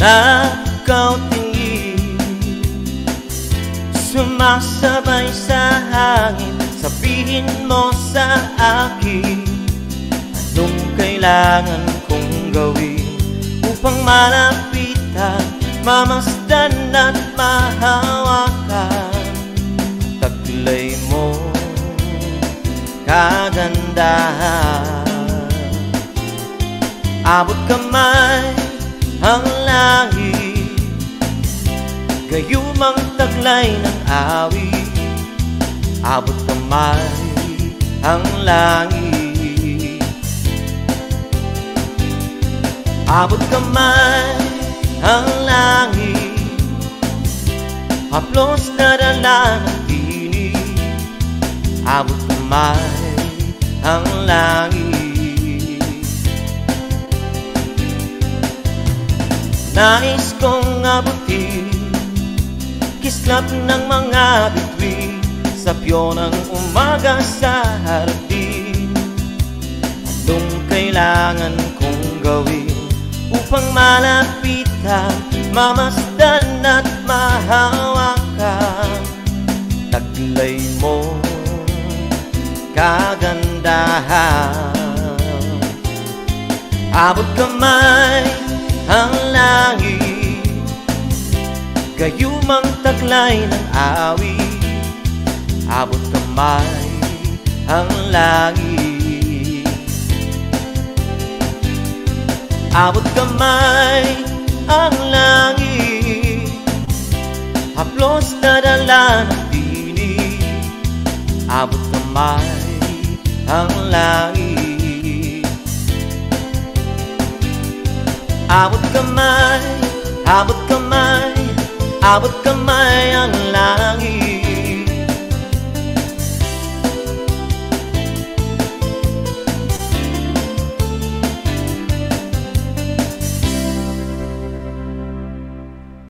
Nagkautingin, sumasabay sa hangin. Sabihin mo sa akin, anong kailangan kong gawin upang malapitan, mamasdan at mahawakan taglay mo kagandahan. Abot kamay ang langit, gayumang taglay ng awit. Abot kamay ang langit, abot kamay ang langit. Haplos na dala ng tinig, abot kamay ang langit. Nais kong abutin kislap ng mga bituin, sapyo ng umaga sa hardin. Anong kailangan kong gawin upang malapitan, mamasdan at mahawakan taglay mo kagandahan. Abot kamay ang langit, gayumang taglay ng awit. Abot kamay ang langit, abot kamay ang langit. Haplos na dala ng tinig, abot kamay ang langit. Abot kamay, abot kamay, abot kamay ang